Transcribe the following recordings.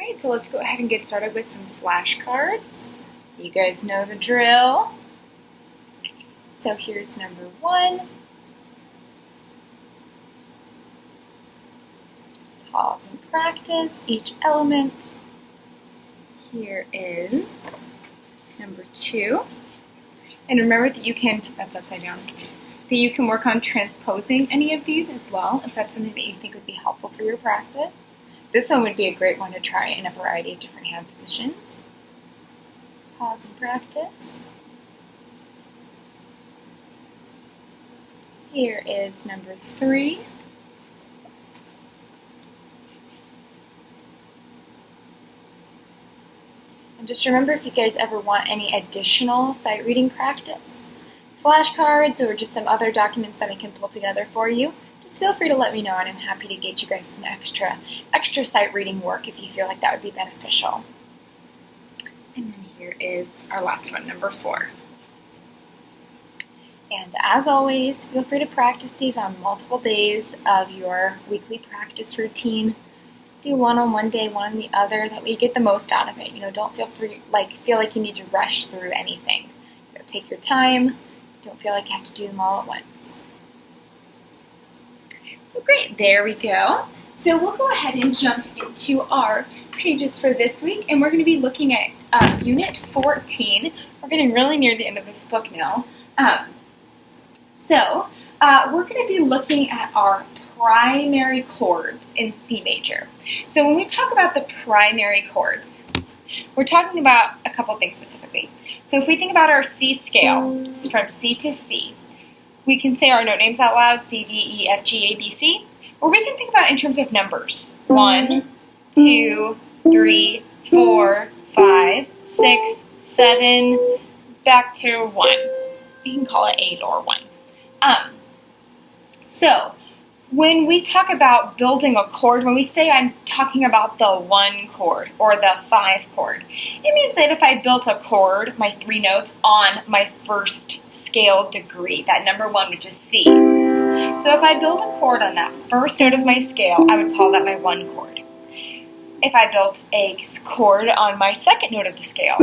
Alright, so let's go ahead and get started with some flashcards. You guys know the drill. So here's number 1. Pause and practice each element. Here is number 2. And remember that you can, that's upside down, that you can work on transposing any of these as well if that's something that you think would be helpful for your practice. This one would be a great one to try in a variety of different hand positions. Pause and practice. Here is number 3. And just remember, if you guys ever want any additional sight reading practice, flashcards or just some other documents that I can pull together for you, just feel free to let me know, and I'm happy to get you guys some extra sight reading work if you feel like that would be beneficial. And then here is our last one, number 4. And as always, feel free to practice these on multiple days of your weekly practice routine. Do one on one day, one on the other, that way you get the most out of it. Don't feel like you need to rush through anything. Take your time. Don't feel like you have to do them all at once. So great, there we go. So we'll go ahead and jump into our pages for this week, and we're going to be looking at Unit 14. We're getting really near the end of this book now. We're going to be looking at our primary chords in C major. So when we talk about the primary chords, we're talking about a couple things specifically. So if we think about our C scale, from C to C, we can say our note names out loud, C, D, E, F, G, A, B, C, or we can think about it in terms of numbers. 1, 2, 3, 4, 5, 6, 7, back to 1. You can call it 8 or 1. So when we talk about building a chord, when we say I'm talking about the 1 chord or the 5 chord, it means that if I built a chord, my 3 notes, on my first scale degree, that number 1, which is C. So if I build a chord on that first note of my scale, I would call that my 1 chord. If I built a chord on my second note of the scale,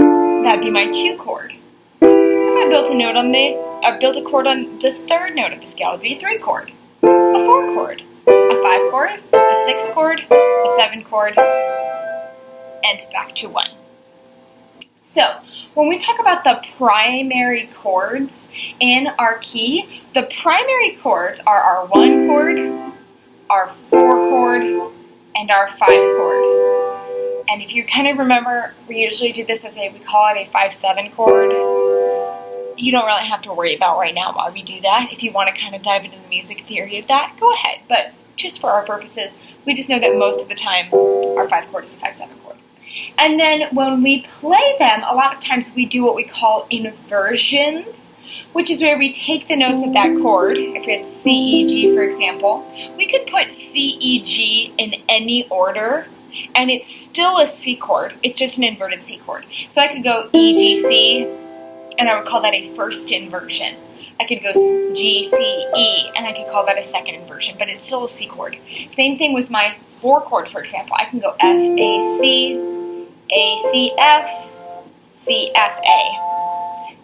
that'd be my 2 chord. If I built a chord on the third note of the scale, it'd be a 3 chord, a 4 chord, a 5 chord, a 6 chord, a 7 chord, and back to 1. So when we talk about the primary chords in our key, the primary chords are our 1 chord, our 4 chord, and our 5 chord. And if you kind of remember, we usually do this we call it a 5-7 chord. You don't really have to worry about right now why we do that. If you want to kind of dive into the music theory of that, go ahead. But just for our purposes, we just know that most of the time our 5 chord is a 5-7 chord. And then when we play them, a lot of times we do what we call inversions, which is where we take the notes of that chord. If we had C, E, G, for example, we could put C, E, G in any order, and it's still a C chord. It's just an inverted C chord. So I could go E, G, C, and I would call that a first inversion. I could go G, C, E, and I could call that a second inversion, but it's still a C chord. Same thing with my 4 chord, for example. I can go F, A, C, F, C, F, A.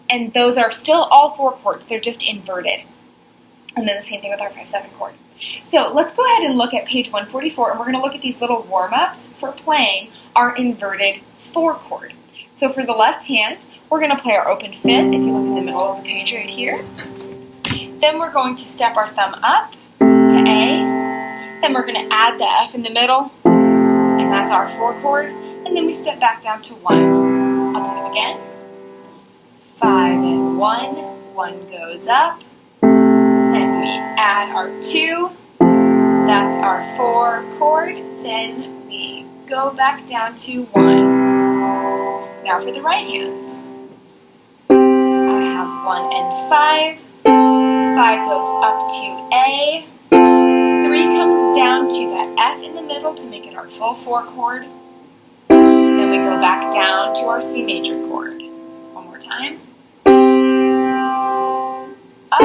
And those are still all 4 chords. They're just inverted. And then the same thing with our 5-7 chord. So let's go ahead and look at page 144, and we're going to look at these little warm-ups for playing our inverted 4 chord. So for the left hand, we're going to play our open 5th, if you look in the middle of the page right here. Then we're going to step our thumb up to A. Then we're going to add the F in the middle, and that's our 4 chord. And then we step back down to 1. I'll do them again. 5 and 1. 1 goes up. Then we add our 2. That's our 4 chord. Then we go back down to 1. Now for the right hands. I have 1 and 5. 5 goes up to A. 3 comes down to that F in the middle to make it our full 4 chord. Then we go back down to our C major chord. One more time. Up.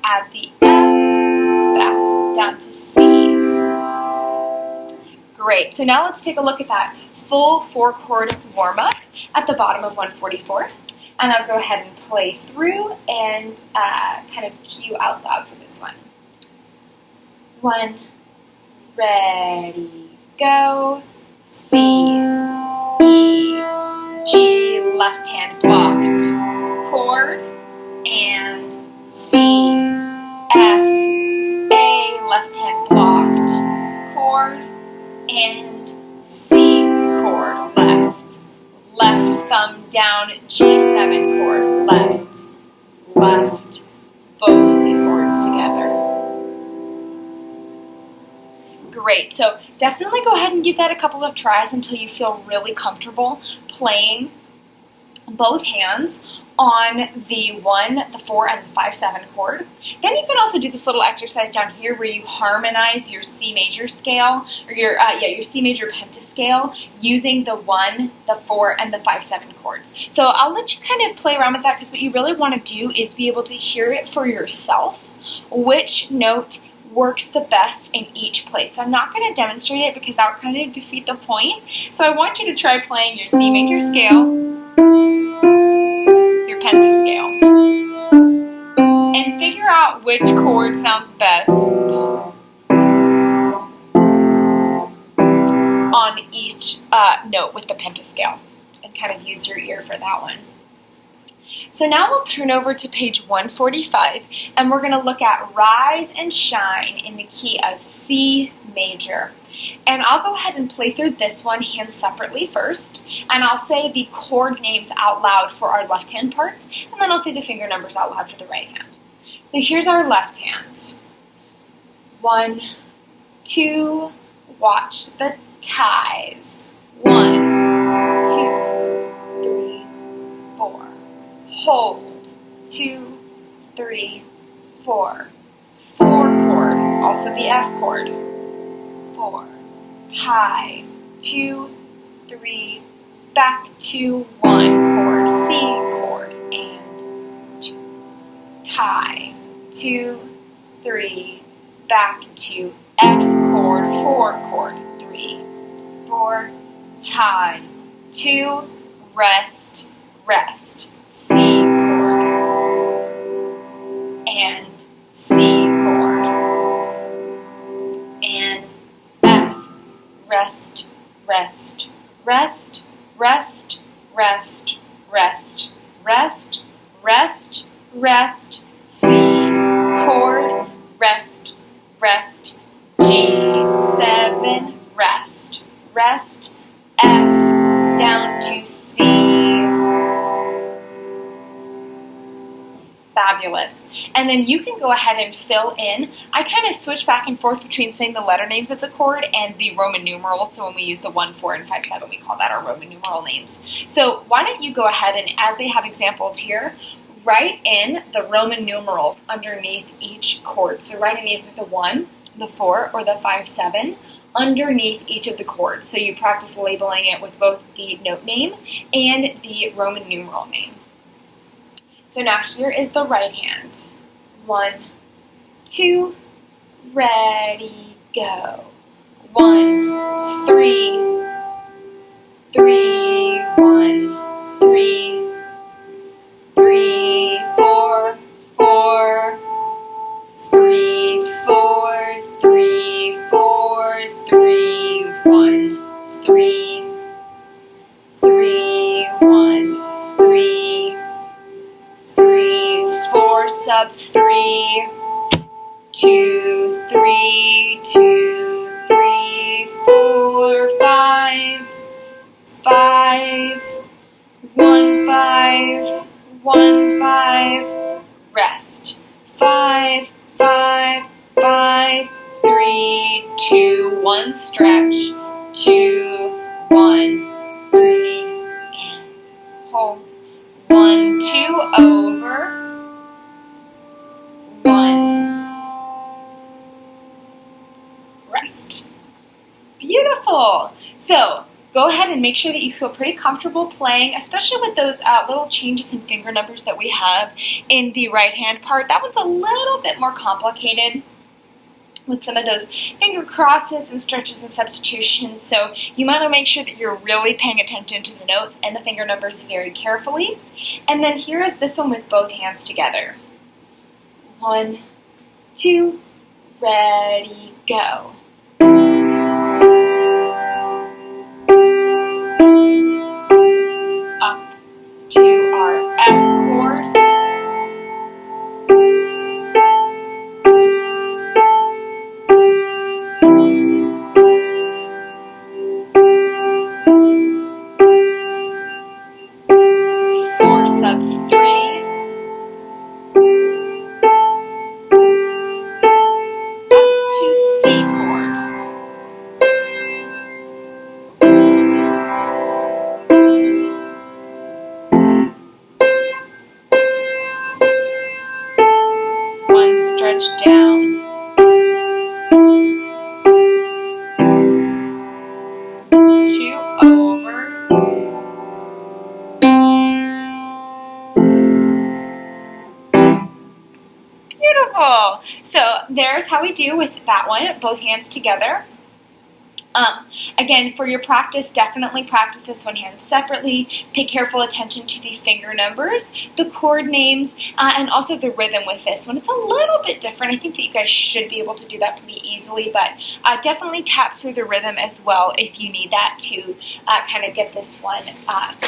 Add the F. Back down to C. Great. So now let's take a look at that full 4-chord warm-up at the bottom of 144. And I'll go ahead and play through and kind of cue out loud for this one. 1, ready, go. C, E, G, left hand blocked, chord, and C, F, A, left hand blocked, chord, and C chord, left. Left thumb down, G7 chord, left, left, both C chords together. Great, so definitely go ahead and give that a couple of tries until you feel really comfortable playing both hands on the 1, the 4, and the 5/7 chord. Then you can also do this little exercise down here where you harmonize your C major scale, or your C major pentascale using the 1, the 4, and the 5/7 chords. So I'll let you kind of play around with that because what you really want to do is be able to hear it for yourself, which note works the best in each place. So I'm not going to demonstrate it because that would kind of defeat the point. So I want you to try playing your C major scale, your pentascale, and figure out which chord sounds best on each note with the pentascale, and kind of use your ear for that one. So now we'll turn over to page 145, and we're going to look at Rise and Shine in the key of C major. And I'll go ahead and play through this one hands separately first, and I'll say the chord names out loud for our left hand part, and then I'll say the finger numbers out loud for the right hand. So here's our left hand. 1, 2, watch the ties. 1, 2, 3, 4. Hold. 2, 3, 4. 4 chord, also the F chord. 4. Tie. 2, 3. Back to 1 chord, C chord, and 2. Tie. 2, 3. Back to F chord, 4 chord, 3, 4. Tie. 2. Rest, rest. C chord and C chord and F, rest, rest, rest, rest, rest, rest, rest, rest, rest, C chord, rest, rest, G7, rest, rest, F, down to C. Fabulous. And then you can go ahead and fill in. I kind of switch back and forth between saying the letter names of the chord and the Roman numerals. So when we use the 1, 4, and 5/7, we call that our Roman numeral names. So why don't you go ahead and, as they have examples here, write in the Roman numerals underneath each chord. So write in either the 1, the 4, or the 5/7 underneath each of the chords. So you practice labeling it with both the note name and the Roman numeral name. So now here is the right hand. 1, 2, ready, go. 1, 3, 3, 1, 3, 3, 4, 4, 3, 4, 3, 4, 3, 1, 3, 3, 1, 3, 3, 4, sub 3, 2, 3, 2, 3, 4, 5, 5, 1, 5, 1, 5, rest, 5, 5, 5, 3, 2, 1, stretch, 2, 1, 3, and hold. 1, 2, over, 1, rest. Beautiful. So go ahead and make sure that you feel pretty comfortable playing, especially with those little changes in finger numbers that we have in the right hand part. That one's a little bit more complicated. with some of those finger crosses and stretches and substitutions. So you want to make sure that you're really paying attention to the notes and the finger numbers very carefully. And then here is this one with both hands together. 1, 2, ready, go. Up to our F chord. Stretch down, 2 over, beautiful. So there's how we do with that one, both hands together. Again, for your practice, definitely practice this one hand separately. Pay careful attention to the finger numbers, the chord names, and also the rhythm with this one. It's a little bit different. I think that you guys should be able to do that pretty easily, but definitely tap through the rhythm as well if you need that to kind of get this one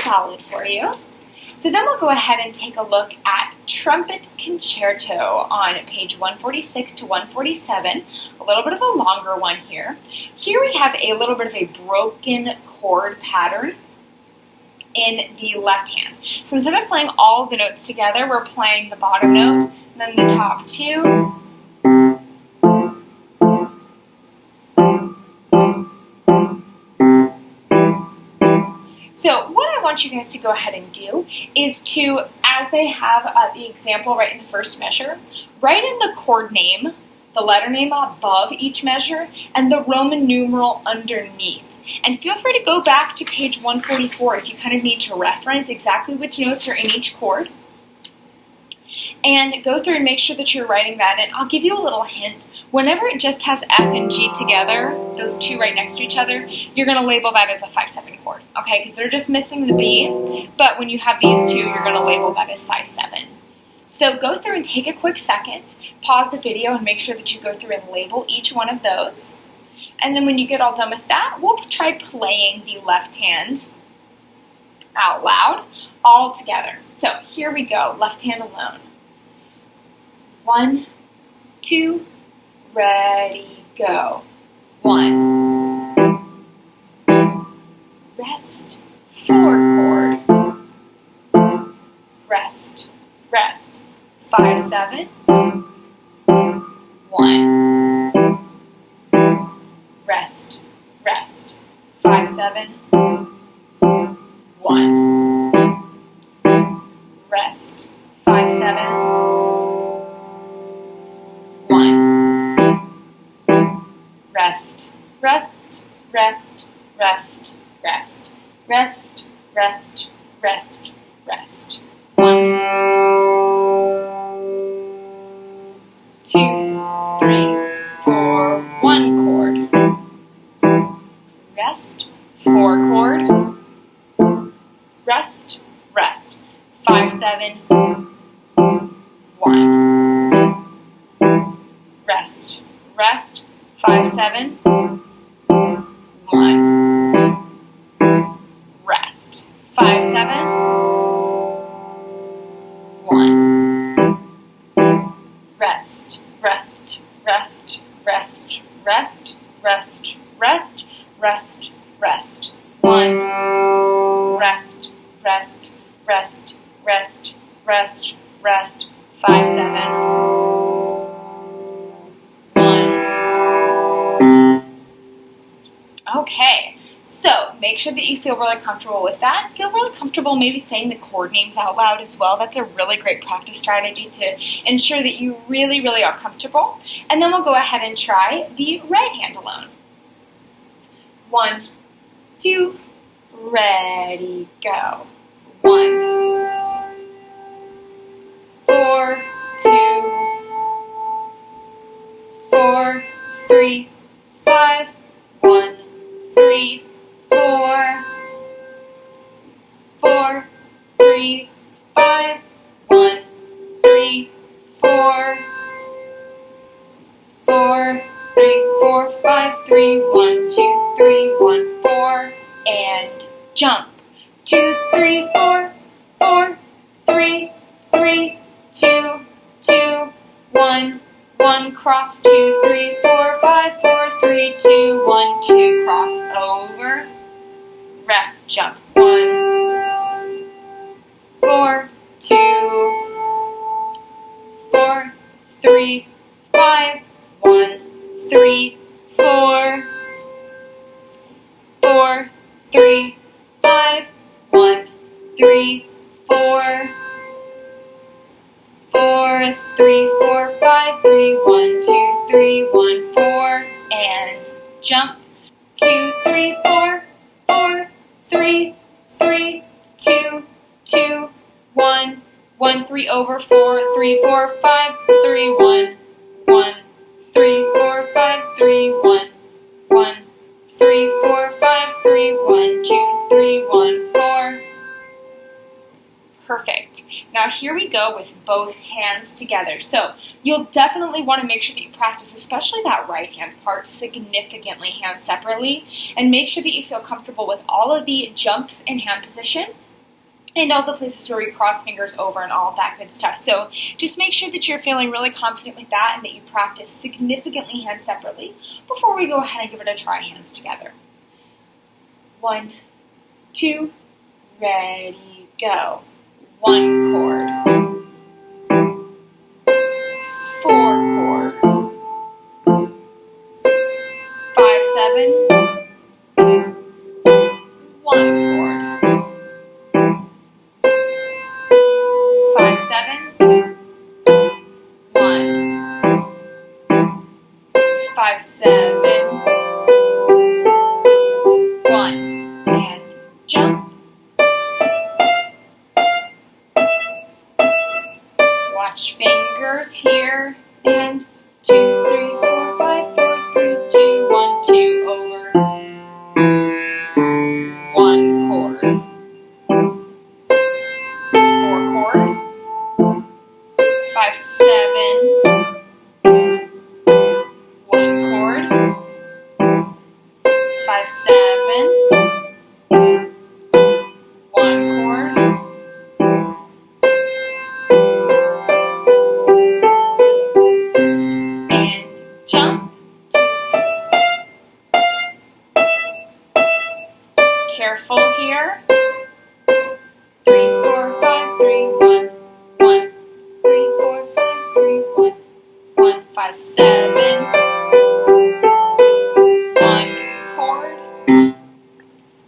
solid for you. So then we'll go ahead and take a look at Trumpet Concerto on page 146 to 147, a little bit of a longer one here. Here we have a little bit of a broken chord pattern in the left hand. So instead of playing all of the notes together, we're playing the bottom note, and then the top two, so what I want you guys to go ahead and do is to, as they have the example right in the first measure, write in the chord name, the letter name above each measure, and the Roman numeral underneath. And feel free to go back to page 144 if you kind of need to reference exactly which notes are in each chord. And go through and make sure that you're writing that in. I'll give you a little hint. Whenever it just has F and G together, those two right next to each other, you're going to label that as a 5-7 chord, okay? Because they're just missing the B. But when you have these two, you're going to label that as 5-7. So go through and take a quick second, pause the video, and make sure that you go through and label each one of those. And then when you get all done with that, we'll try playing the left hand out loud all together. So here we go, left hand alone. 1, 2, ready, go. 1. Rest, 4 chord. Rest, rest. 5-7. 1. Rest, rest. 5-7. 1. Rest. 5-7. 1. Rest, rest, rest, rest, rest, rest, rest, rest, rest. 1, 2, 3, 4, 1 chord. Rest, 4 chord. Rest, rest. 5-7. 1. Rest, rest. 5-7. 1. Rest. 5-7. 1. Rest, rest, rest, rest, rest, rest, rest, rest, rest. 1. Rest, rest, rest, rest, rest, rest. 5-7. Okay, so make sure that you feel really comfortable with that. Feel really comfortable maybe saying the chord names out loud as well. That's a really great practice strategy to ensure that you really, really are comfortable. And then we'll go ahead and try the right hand alone. 1, 2, ready, go. 1, 4, 2, 4, 3, 5, 1, 3, 4, 4, 3, 5, 1, 3, 4, 4, 3, 4, 5, 3, 1, 2, 3, 1, 4, and jump. 2, 3, 4, 4, 3, 3, 2, 2, 1, 1, cross, 2, 3, 4, 5, 4, 3, 2, 1, 2, cross over, rest, jump. 1, 4, 2, 4, 3, 5, 1, 3, 4, 4, 3, 5, 1, 3, 4, 4, 3, 4, 5, 3, 1, 2, 3, 1, 4, and jump. 2, 3, 4, 4, 3, 3, 2, 2, 1, 1, 3 over 4, 3, 4, 5, 3, 1, 1, 3, 4, 5, 3, 1, 1, 3, 4, 5, 3, 1, 2, 3, 1, 4. Perfect. Now here we go with both hands together. So you'll definitely want to make sure that you practice, especially that right hand part, significantly hands separately, and make sure that you feel comfortable with all of the jumps in hand position and all the places where we cross fingers over and all of that good stuff. So just make sure that you're feeling really confident with that and that you practice significantly hands separately before we go ahead and give it a try hands together. 1, 2, ready, go. 1 chord, 4 chord, 5, 7, 1 chord, 5, 7, 1, 5, 7, 1, and jump. Watch fingers here, and 2, 3, 4, 5, 4, 3, 2, 1, 2, over 1 chord, 4 chord, 5, 7, 1 chord, 5, 7, 1 chord, jump. Careful here. 3, 4, 5, 3, 1, 1, 3, 4, 5, 3, 1, 1, 5, 7, 1 chord.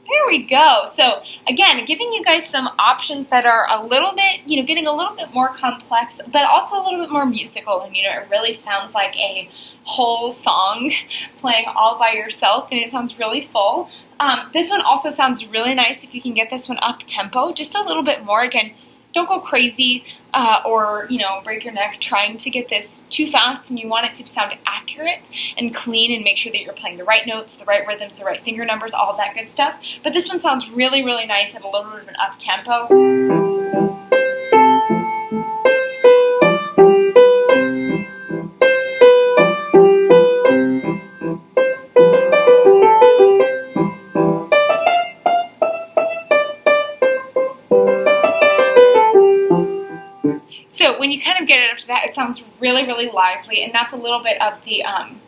There we go. So again, giving you guys some options that are a little bit, getting a little bit more complex, but also a little bit more musical. And, it really sounds like a whole song playing all by yourself, and it sounds really full. This one also sounds really nice if you can get this one up tempo, just a little bit more. Again, don't go crazy or break your neck trying to get this too fast, and you want it to sound accurate and clean and make sure that you're playing the right notes, the right rhythms, the right finger numbers, all of that good stuff. But this one sounds really, really nice at a little bit of an up tempo. So when you kind of get it up to that, it sounds really, really lively, and that's a little bit of the kind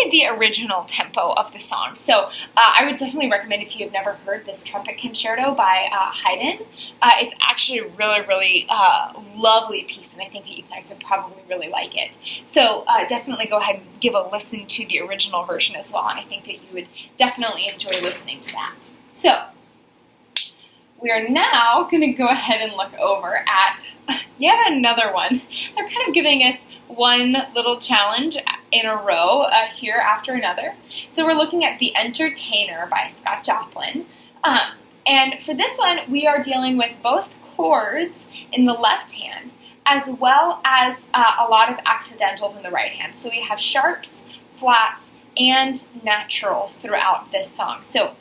of the original tempo of the song. So I would definitely recommend, if you have never heard this trumpet concerto by Haydn. It's actually a really, really lovely piece, and I think that you guys would probably really like it. So definitely go ahead and give a listen to the original version as well, and I think that you would definitely enjoy listening to that. So we are now going to go ahead and look over at yet another one. They're kind of giving us one little challenge in a row here after another. So we're looking at The Entertainer by Scott Joplin. And for this one, we are dealing with both chords in the left hand as well as a lot of accidentals in the right hand. So we have sharps, flats, and naturals throughout this song. So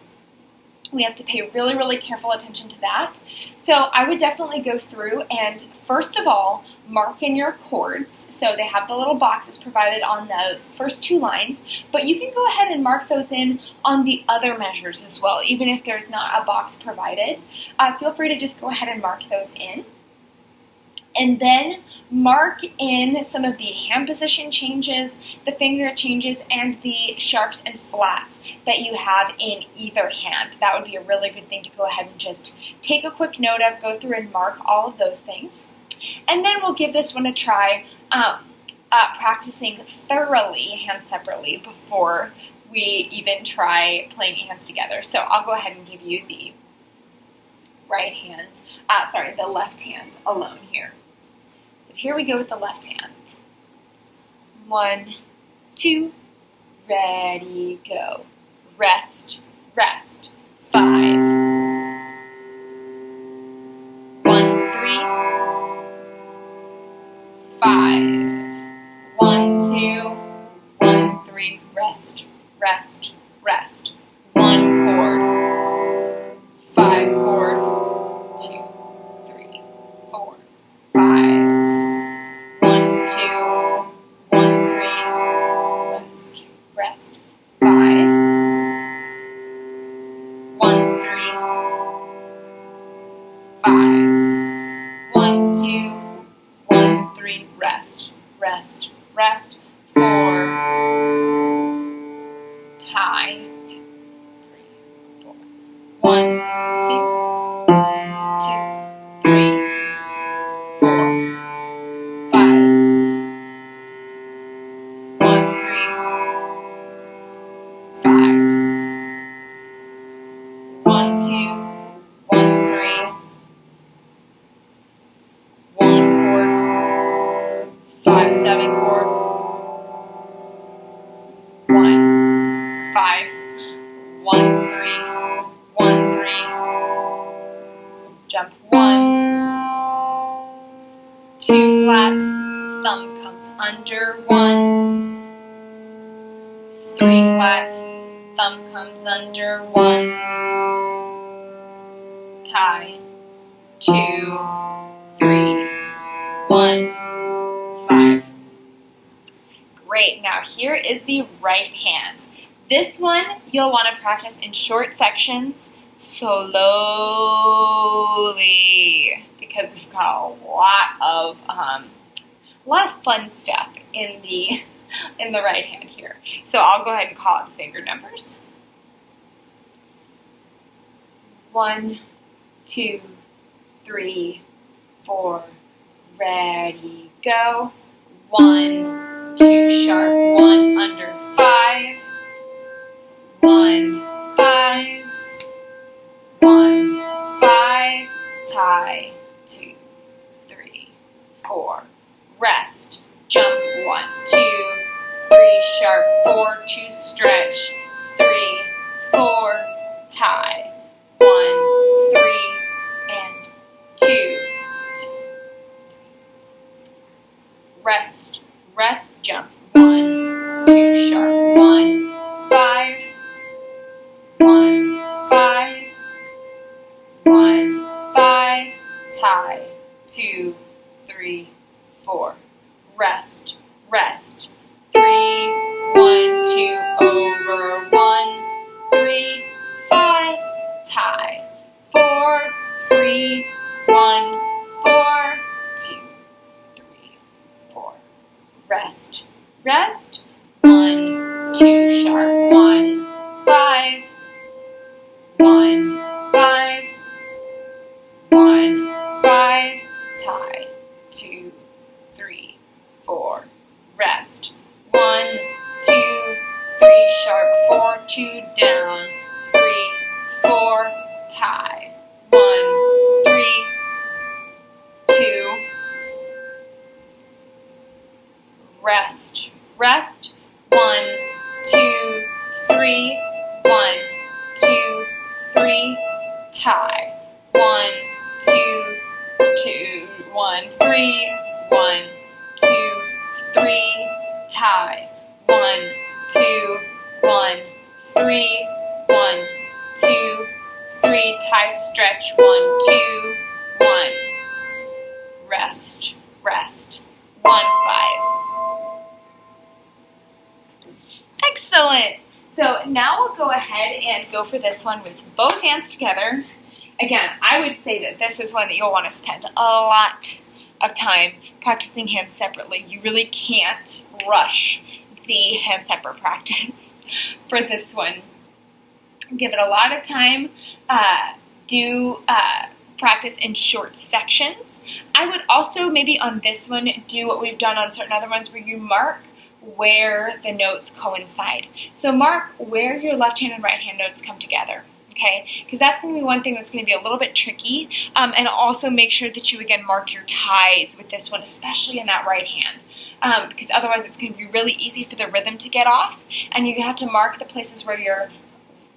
we have to pay really, really careful attention to that. So I would definitely go through and, first of all, mark in your chords. So they have the little boxes provided on those first 2 lines, but you can go ahead and mark those in on the other measures as well, even if there's not a box provided. Feel free to just go ahead and mark those in. And then mark in some of the hand position changes, the finger changes, and the sharps and flats that you have in either hand. That would be a really good thing to go ahead and just take a quick note of, go through and mark all of those things. And then we'll give this one a try, practicing thoroughly hands separately before we even try playing hands together. So I'll go ahead and give you the the left hand alone here. So here we go with the left hand. 1, 2, ready, go. Rest, rest. 5. 1, 3. 5. 1, 2. 1, 3. Rest, rest, rest. 1 chord. 5 chord. 2, 3, 4, 5. 1, 2. 1, 3. Rest, rest. 5. 1, 3. 5. 1, 2. 1, 3. Rest, rest, rest. 4. Tie. 2, 3, 4. 1, 2, 3, 4, 5. 1, 3, 5. 1, 2, 1, 3. 1 chord. 5, 7 chord. 1, 5. 1, 3. 1, 3. Jump 1. 2 flat. Thumb comes under 1. 3 flat. Thumb comes under 1. Tie. 2, 3, 1, 5. Great. Now here is the right hand. This one you'll want to practice in short sections slowly because we've got a lot of fun stuff in the right hand here. So I'll go ahead and call out the finger numbers. 1, 2, 3, 4. Ready, go. 1, 2 sharp. 1 under 5. 1, 5. 1, 5. Tie. 2, 3, 4. Rest. Jump. 1, 2, 3 sharp. 4, 2 stretch. 3, 4. Tie. 1, 3, and 2. Rest, rest, jump. 1, 2 sharp. 1, 5. 1, 5. 1, 5. Tie. 2, 3, 4. Rest, rest. 3, 1, 2 over. 1, 3, 5. Tie. 4, 3, 1, 4, 2, 3, 4. Rest, rest. 1, 2 sharp. 1, 5. 1, 5. 1, 5. Tie. 2, 3, 4. Rest. 1, 2, 3 sharp. 4, 2 down. 3, 4. Tie. 1, 3, 2. Rest, rest. 1, 2, 3. 1, 2, 3. Tie. 1, 2, 2. 1, 3. 1, 2, 3. Tie. 1, stretch, 1, 2, 1. Rest, rest, 1, 5. Excellent. So now we'll go ahead and go for this one with both hands together. Again, I would say that this is one that you'll want to spend a lot of time practicing hands separately. You really can't rush the hand separate practice for this one. Give it a lot of time. Do practice in short sections. I would also maybe on this one do what we've done on certain other ones where you mark where the notes coincide. So mark where your left hand and right hand notes come together. Okay, because that's going to be one thing that's going to be a little bit tricky, and also make sure that you again mark your ties with this one, especially in that right hand, because otherwise it's going to be really easy for the rhythm to get off, and you have to mark the places where your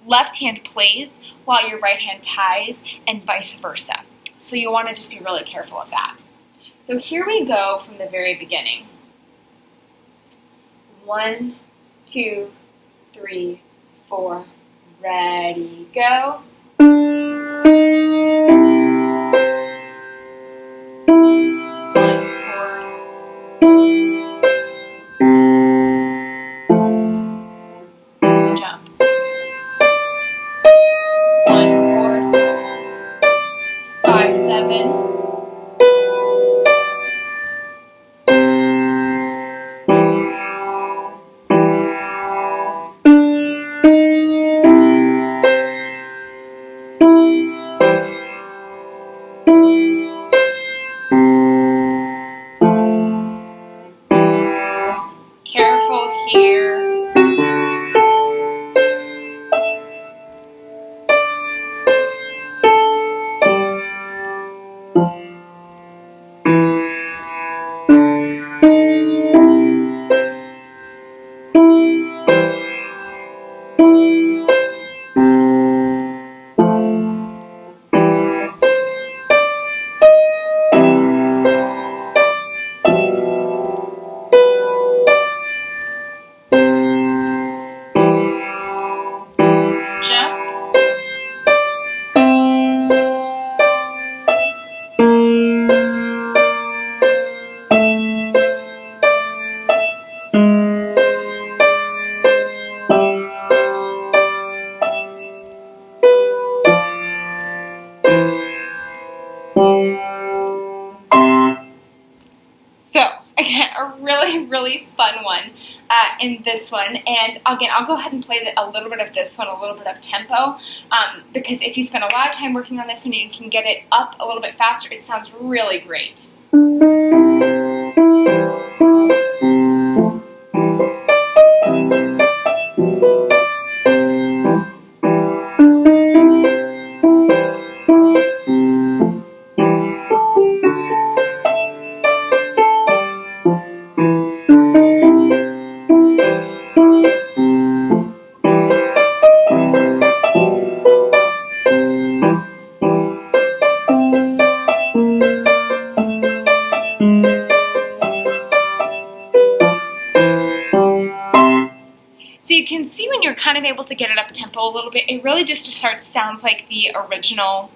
left hand plays while your right hand ties, and vice versa. So you want to just be really careful of that. So here we go from the very beginning. 1, 2, 3, 4. Ready, go. Jump. 1 chord. 5, 7. Careful here. Really fun one in this one, and again I'll go ahead and play a little bit of this one, a little bit of tempo, because if you spend a lot of time working on this one, you can get it up a little bit faster. It sounds really great. So you can see when you're kind of able to get it up tempo a little bit, it really just sounds like the original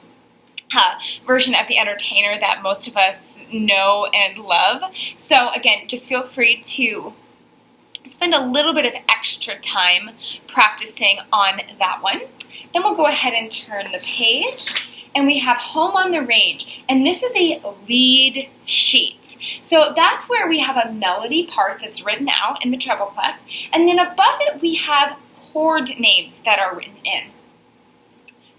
version of The Entertainer that most of us know and love. So again, just feel free to spend a little bit of extra time practicing on that one. Then we'll go ahead and turn the page, and we have Home on the Range, and this is a lead sheet. So that's where we have a melody part that's written out in the treble clef, and then above it we have chord names that are written in.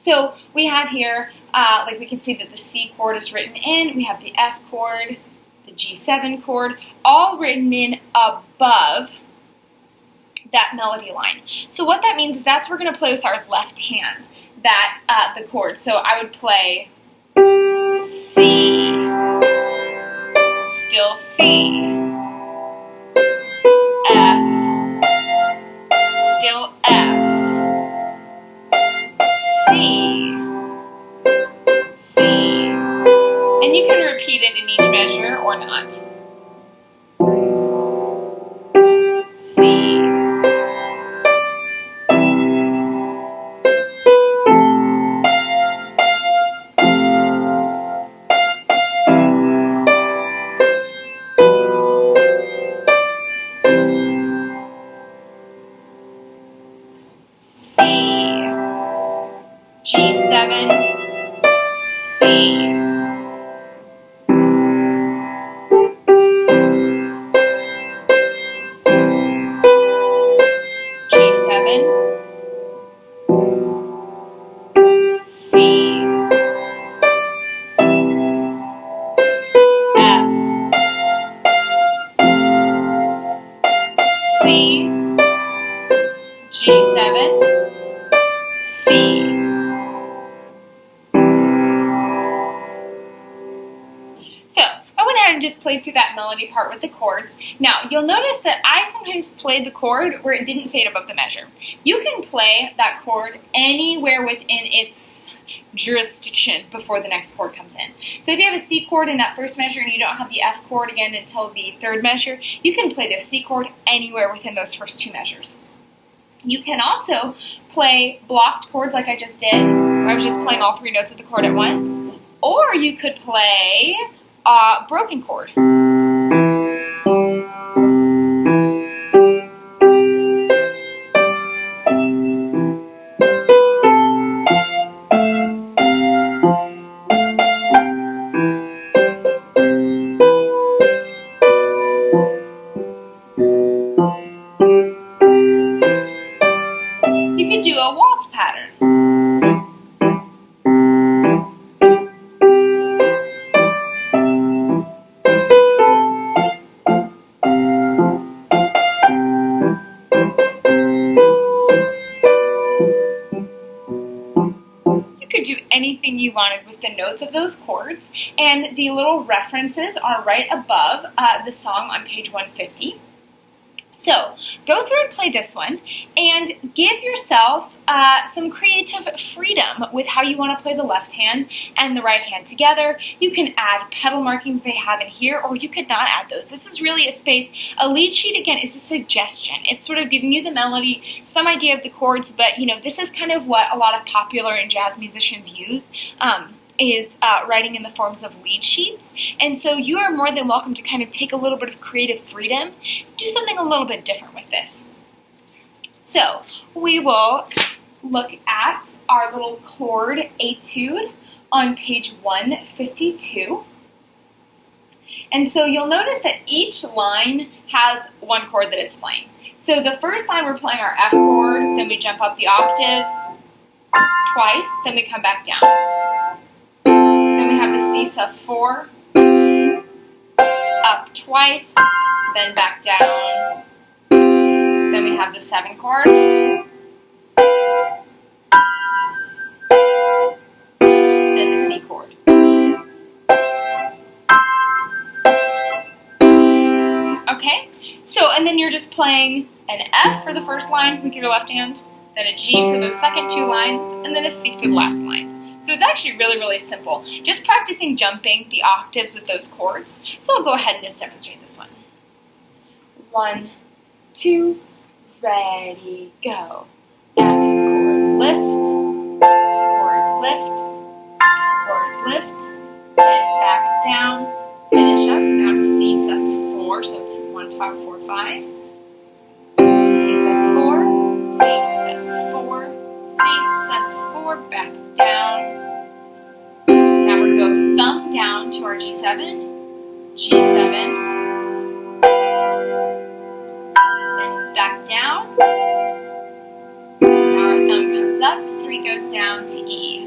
So we have here, like we can see that the C chord is written in, we have the F chord, the G7 chord, all written in above that melody line. So what that means is that's we're going to play with our left hand, that the chord. So I would play C, still C, F, still F, C, C, and you can repeat it in each measure or not. C, G7, C, G7, C, F, C, G7, C. So I went ahead and just played through that melody part with the chords. Now you'll notice that I sometimes played the chord where it didn't say it above the measure. You can play that chord anywhere within its jurisdiction before the next chord comes in. So if you have a C chord in that first measure and you don't have the F chord again until the third measure, you can play the C chord anywhere within those first two measures. You can also play blocked chords like I just did, where I was just playing all three notes of the chord at once, or you could play a broken chord. You could do a waltz pattern. You could do anything you wanted with the notes of those chords, and the little references are right above the song on page 150. So go through and play this one and give yourself some creative freedom with how you want to play the left hand and the right hand together. You can add pedal markings they have in here, or you could not add those. This is really a space. A lead sheet, again, is a suggestion. It's sort of giving you the melody, some idea of the chords, but this is kind of what a lot of popular and jazz musicians use. Is writing in the forms of lead sheets. And so you are more than welcome to kind of take a little bit of creative freedom, do something a little bit different with this. So we will look at our little chord etude on page 152. And so you'll notice that each line has one chord that it's playing. So the first line we're playing our F chord, then we jump up the octaves twice, then we come back down. Then we have the C sus4, up twice, then back down. Then we have the 7 chord, then the C chord. Okay, so and then you're just playing an F for the first line with your left hand, then a G for those second two lines, and then a C for the last line. So it's actually really, really simple. Just practicing jumping the octaves with those chords. So I'll go ahead and just demonstrate this one. 1, 2, ready, go. F chord lift, then back down, finish up. Now to C sus4, so it's 1, 5, 4, 5. C sus4, C sus4, C sus4, back down. Now we're going to go thumb down to our G7, G7, then back down. Now our thumb comes up, 3 goes down to E.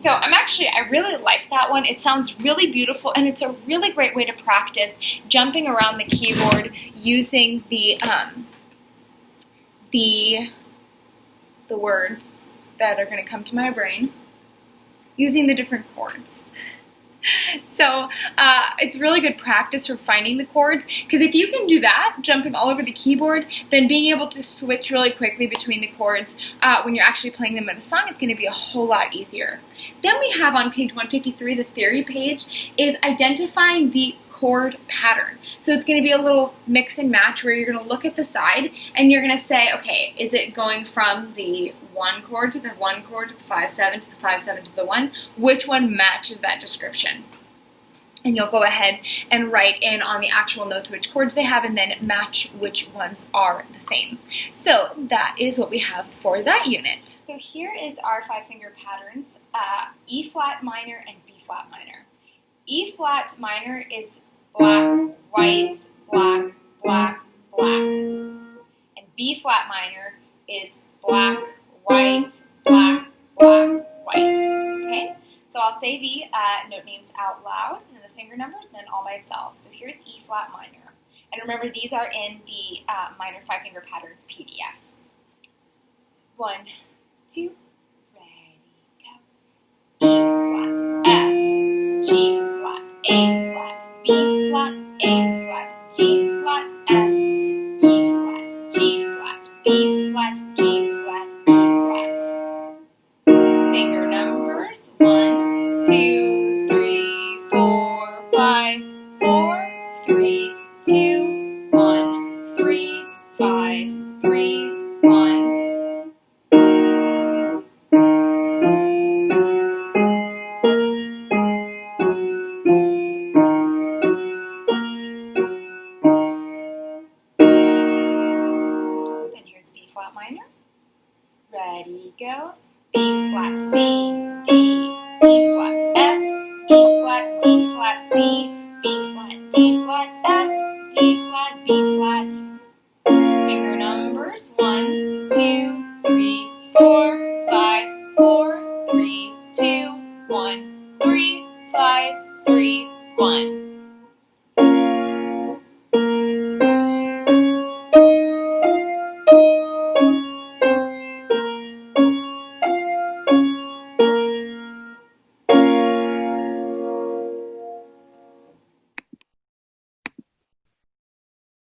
So I really like that one. It sounds really beautiful, and it's a really great way to practice jumping around the keyboard using the words that are going to come to my brain, using the different chords. So it's really good practice for finding the chords, because if you can do that, jumping all over the keyboard, then being able to switch really quickly between the chords when you're actually playing them in a song is going to be a whole lot easier. Then we have on page 153, the theory page, is identifying the chord pattern. So it's going to be a little mix and match where you're going to look at the side and you're going to say, okay, is it going from the 1 chord to the 1 chord to the 5/7 to the 5/7 to the 1? Which one matches that description? And you'll go ahead and write in on the actual notes which chords they have and then match which ones are the same. So that is what we have for that unit. So here is our 5-finger patterns, E flat minor and B flat minor. E flat minor is black, white, black, black, black. And B flat minor is black, white, black, black, white. Okay? So I'll say the note names out loud, and the finger numbers, and then all by itself. So here's E flat minor. And remember, these are in the minor 5-finger patterns PDF. 1, 2, ready, go. E flat, F, G flat, A flat, B flat, A flat, G flat, F, E flat, G flat, B flat, G flat, E flat. Finger numbers, 1, 2, 3, 4, 5, 4, 3, 2, 1, 3, 5, 3, 1. Then here's B flat minor. Ready, go. B flat, C, D, E flat, F, E flat, D flat, C, B flat, D flat, F, D flat, B flat. Finger numbers, 1, 2, 3, 4, 5, 4, 3, 2, 1, 3, 5, 3, 1.